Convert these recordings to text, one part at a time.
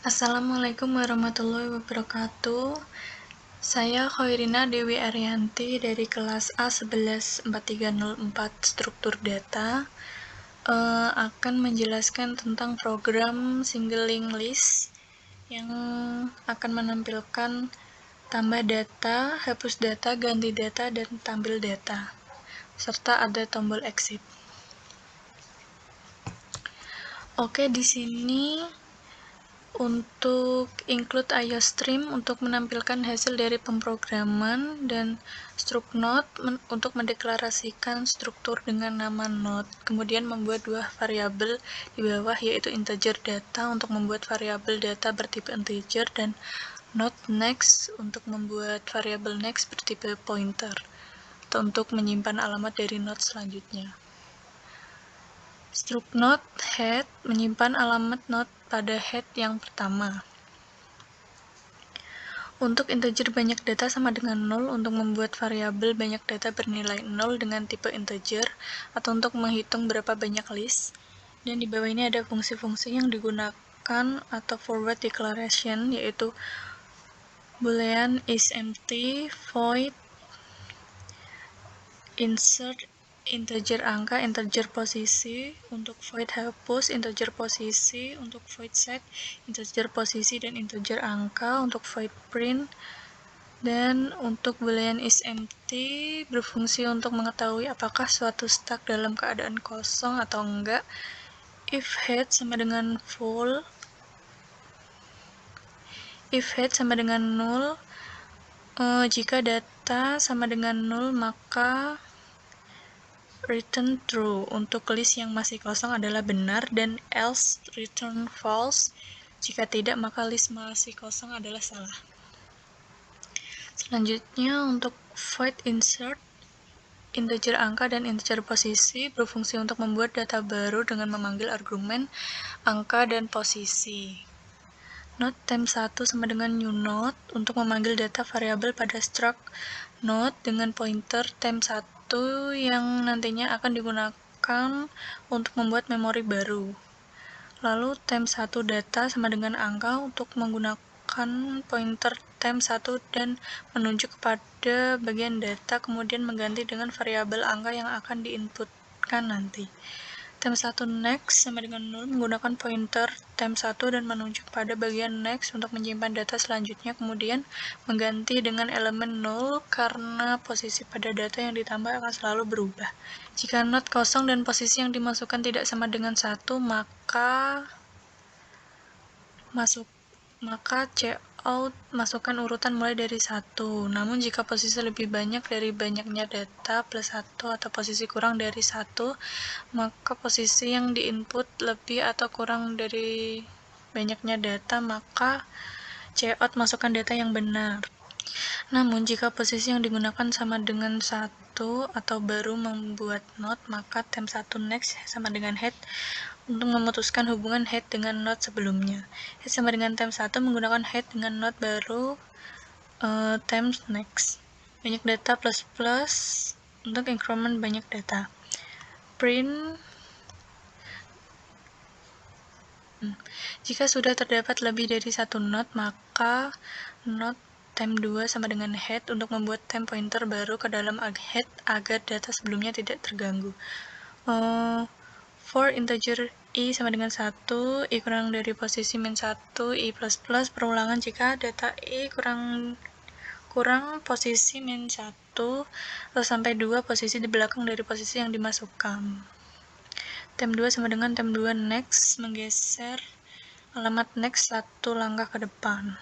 Assalamualaikum warahmatullahi wabarakatuh. Saya Khairina Dewi Arianti dari kelas A114304 Struktur Data akan menjelaskan tentang program single link list yang akan menampilkan tambah data, hapus data, ganti data, dan tampil data, serta ada tombol exit. Oke, di sini untuk include IOStream untuk menampilkan hasil dari pemrograman, dan struct node untuk mendeklarasikan struktur dengan nama node. Kemudian membuat dua variabel di bawah, yaitu integer data untuk membuat variabel data bertipe integer, dan node next untuk membuat variabel next bertipe pointer atau untuk menyimpan alamat dari node selanjutnya. Struct node head menyimpan alamat node pada head yang pertama. Untuk integer banyak data sama dengan 0 untuk membuat variabel banyak data bernilai 0 dengan tipe integer, atau untuk menghitung berapa banyak list. Dan di bawah ini ada fungsi-fungsi yang digunakan atau forward declaration, yaitu boolean is empty, void, insert integer angka, integer posisi, untuk void hapus, integer posisi, untuk void set, integer posisi dan integer angka, untuk void print, dan untuk boolean is empty berfungsi untuk mengetahui apakah suatu stack dalam keadaan kosong atau enggak. If head sama dengan full, if head sama dengan 0, jika data sama dengan 0 maka return true. Untuk list yang masih kosong adalah benar, dan else return false. Jika tidak, maka list masih kosong adalah salah. Selanjutnya untuk void insert, integer angka dan integer posisi berfungsi untuk membuat data baru dengan memanggil argumen angka dan posisi. Node temp 1 sama dengan new node untuk memanggil data variabel pada struct node dengan pointer temp 1 yang nantinya akan digunakan untuk membuat memori baru. Lalu temp 1 data sama dengan angka untuk menggunakan pointer temp 1 dan menunjuk kepada bagian data, kemudian mengganti dengan variabel angka yang akan diinputkan nanti. Temp 1 next sama dengan 0 menggunakan pointer temp 1 dan menunjuk pada bagian next untuk menyimpan data selanjutnya, kemudian mengganti dengan elemen 0 karena posisi pada data yang ditambah akan selalu berubah. Jika node kosong dan posisi yang dimasukkan tidak sama dengan 1, maka cout masukkan urutan mulai dari 1. Namun jika posisi lebih banyak dari banyaknya data plus 1 atau posisi kurang dari 1, maka posisi yang diinput lebih atau kurang dari banyaknya data, maka cout masukkan data yang benar. Namun jika posisi yang digunakan sama dengan 1 atau baru membuat node, maka temp 1 next sama dengan head untuk memutuskan hubungan head dengan node sebelumnya. Head sama dengan temp 1 menggunakan head dengan node baru temp next. Banyak data plus plus untuk increment banyak data. Print jika sudah terdapat lebih dari satu node, maka node temp 2 sama dengan head untuk membuat temp pointer baru ke dalam head agar data sebelumnya tidak terganggu. For integer i sama dengan 1, i kurang dari posisi min 1, i plus plus perulangan jika data i kurang posisi min 1 atau sampai 2 posisi di belakang dari posisi yang dimasukkan. Temp 2 sama dengan temp 2 next menggeser alamat next satu langkah ke depan.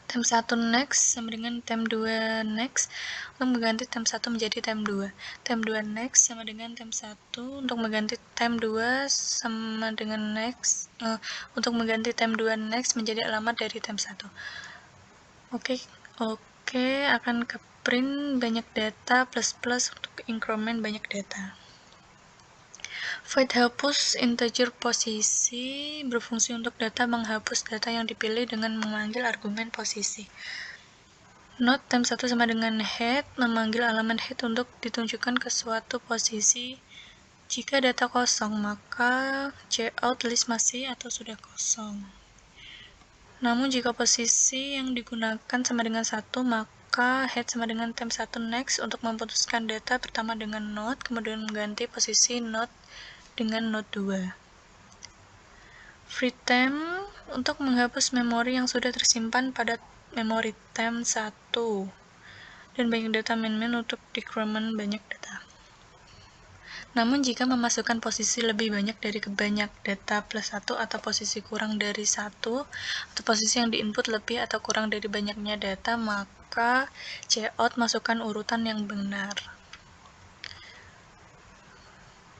Temp 1 next sama dengan temp 2 next untuk mengganti temp 1 menjadi temp 2. Temp 2 next sama dengan temp 1 untuk mengganti temp 2 sama dengan next untuk mengganti temp 2 next menjadi alamat dari temp 1. Oke, akan ke print banyak data plus plus untuk increment banyak data. Void hapus integer posisi berfungsi untuk data menghapus data yang dipilih dengan memanggil argumen posisi. Node temp 1 sama dengan head memanggil elemen head untuk ditunjukkan ke suatu posisi. Jika data kosong, maka cout list masih atau sudah kosong. Namun jika posisi yang digunakan sama dengan 1, maka head sama dengan temp 1 next untuk memutuskan data pertama dengan node, kemudian mengganti posisi node dengan node 2. Free temp untuk menghapus memori yang sudah tersimpan pada memori temp 1 dan banyak data main untuk decrement banyak data. Namun jika memasukkan posisi lebih banyak dari banyak data plus 1 atau posisi kurang dari 1 atau posisi yang diinput lebih atau kurang dari banyaknya data, maka cout masukkan urutan yang benar.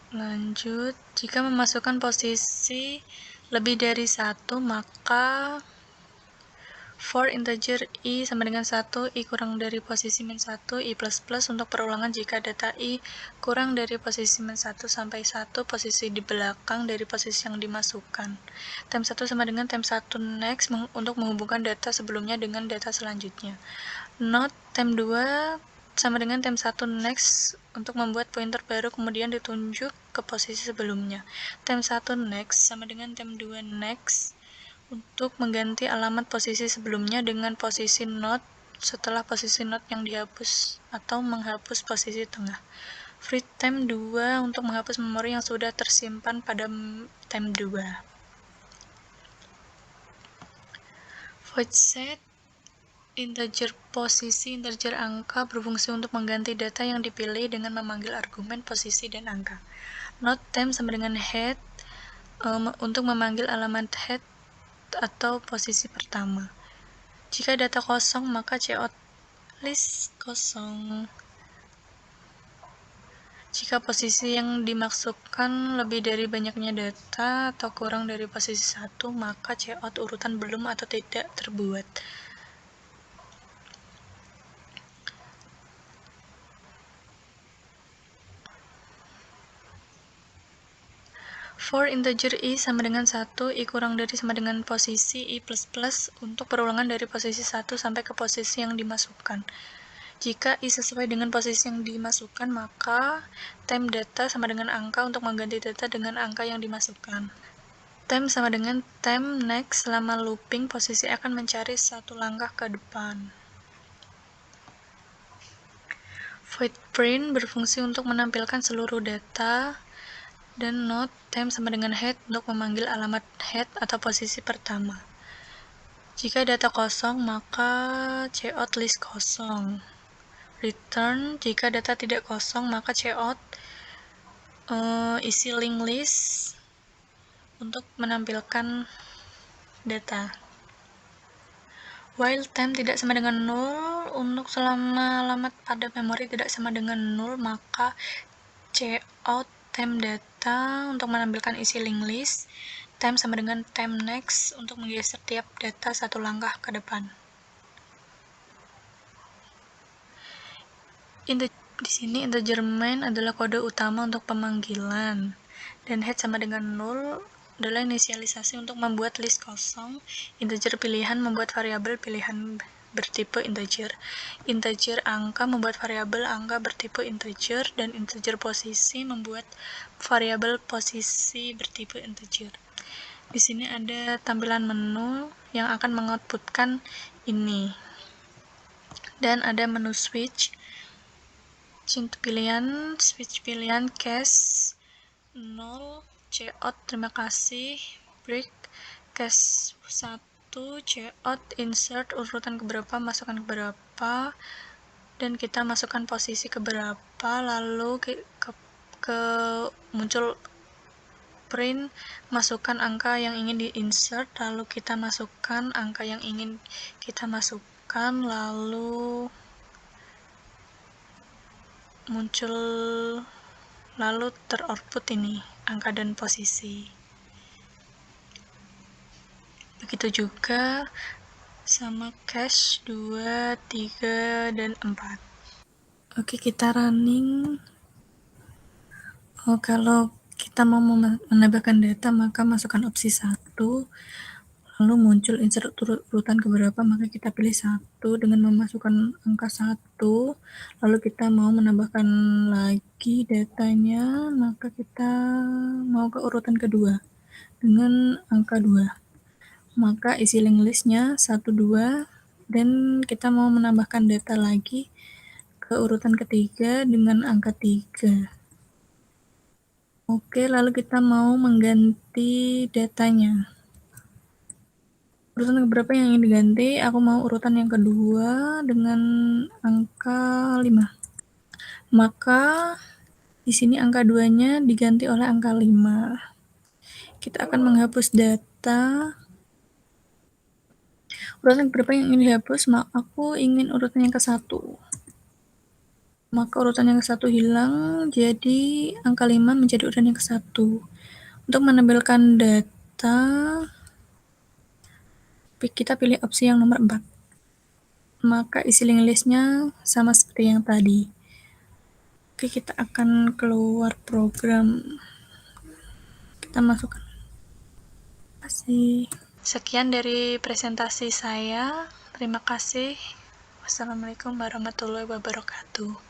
Lanjut, jika memasukkan posisi lebih dari 1, maka for integer i sama dengan 1, i kurang dari posisi min 1, i plus plus untuk perulangan jika data i kurang dari posisi min 1 sampai 1 posisi di belakang dari posisi yang dimasukkan. Temp 1 sama dengan temp 1 next untuk menghubungkan data sebelumnya dengan data selanjutnya. Not temp 2 sama dengan temp 1 next untuk membuat pointer baru kemudian ditunjuk ke posisi sebelumnya. Temp 1 next sama dengan temp 2 next untuk mengganti alamat posisi sebelumnya dengan posisi node setelah posisi node yang dihapus atau menghapus posisi tengah. Free temp 2 untuk menghapus memori yang sudah tersimpan pada temp 2. Void set integer posisi integer angka berfungsi untuk mengganti data yang dipilih dengan memanggil argumen posisi dan angka. Not temp sama dengan head untuk memanggil alamat head atau posisi pertama. Jika data kosong, maka cout list kosong. Jika posisi yang dimaksudkan lebih dari banyaknya data atau kurang dari posisi 1, maka cout urutan belum atau tidak terbuat. For integer i sama dengan 1, i kurang dari sama dengan posisi i plus plus untuk perulangan dari posisi 1 sampai ke posisi yang dimasukkan. Jika i sesuai dengan posisi yang dimasukkan, maka temp data sama dengan angka untuk mengganti data dengan angka yang dimasukkan. Temp sama dengan temp next selama looping posisi akan mencari satu langkah ke depan. Void print berfungsi untuk menampilkan seluruh data dan not temp sama dengan head untuk memanggil alamat head atau posisi pertama. Jika data kosong, maka cout list kosong. Return jika data tidak kosong, maka cout isi linked list untuk menampilkan data. While temp tidak sama dengan 0, untuk selama alamat pada memori tidak sama dengan 0, maka cout temp data untuk menampilkan isi linked list. Temp sama dengan temp next untuk menggeser tiap data satu langkah ke depan. Di sini integer main adalah kode utama untuk pemanggilan, dan head sama dengan 0 adalah inisialisasi untuk membuat list kosong. Integer pilihan membuat variabel pilihan bertipe integer. Integer angka membuat variabel angka bertipe integer, dan integer posisi membuat variabel posisi bertipe integer. Di sini ada tampilan menu yang akan mengoutputkan ini, dan ada menu switch. Switch pilihan case 0 cout terima kasih, break case 1 cout insert urutan keberapa, masukkan keberapa, dan kita masukkan posisi keberapa, lalu ke muncul print, masukkan angka yang ingin di insert, lalu kita masukkan angka yang ingin kita masukkan, lalu muncul, lalu teroutput ini angka dan posisi. Begitu juga sama cache 2, 3, dan 4. Oke, kita running. Kalau kita mau menambahkan data, maka masukkan opsi 1, lalu muncul insert urutan keberapa, maka kita pilih 1 dengan memasukkan angka 1, lalu kita mau menambahkan lagi datanya, maka kita mau ke urutan kedua dengan angka 2. maka isi linked list-nya 1, 2, dan kita mau menambahkan data lagi ke urutan ketiga dengan angka 3. Oke, lalu kita mau mengganti datanya. Urutan berapa yang ingin diganti? Aku mau urutan yang kedua dengan angka 5. Maka di sini angka 2-nya diganti oleh angka 5. Kita akan menghapus data. Urutan berapa yang ingin dihapus? Aku ingin urutan yang ke-1. Maka urutan yang ke-1 hilang, jadi angka 5 menjadi urutan yang ke-1. Untuk menampilkan data, kita pilih opsi yang nomor 4. Maka isi linked list-nya sama seperti yang tadi. Oke, kita akan keluar program. Kita masukkan. Terima kasih. Sekian dari presentasi saya. Terima kasih. Wassalamualaikum warahmatullahi wabarakatuh.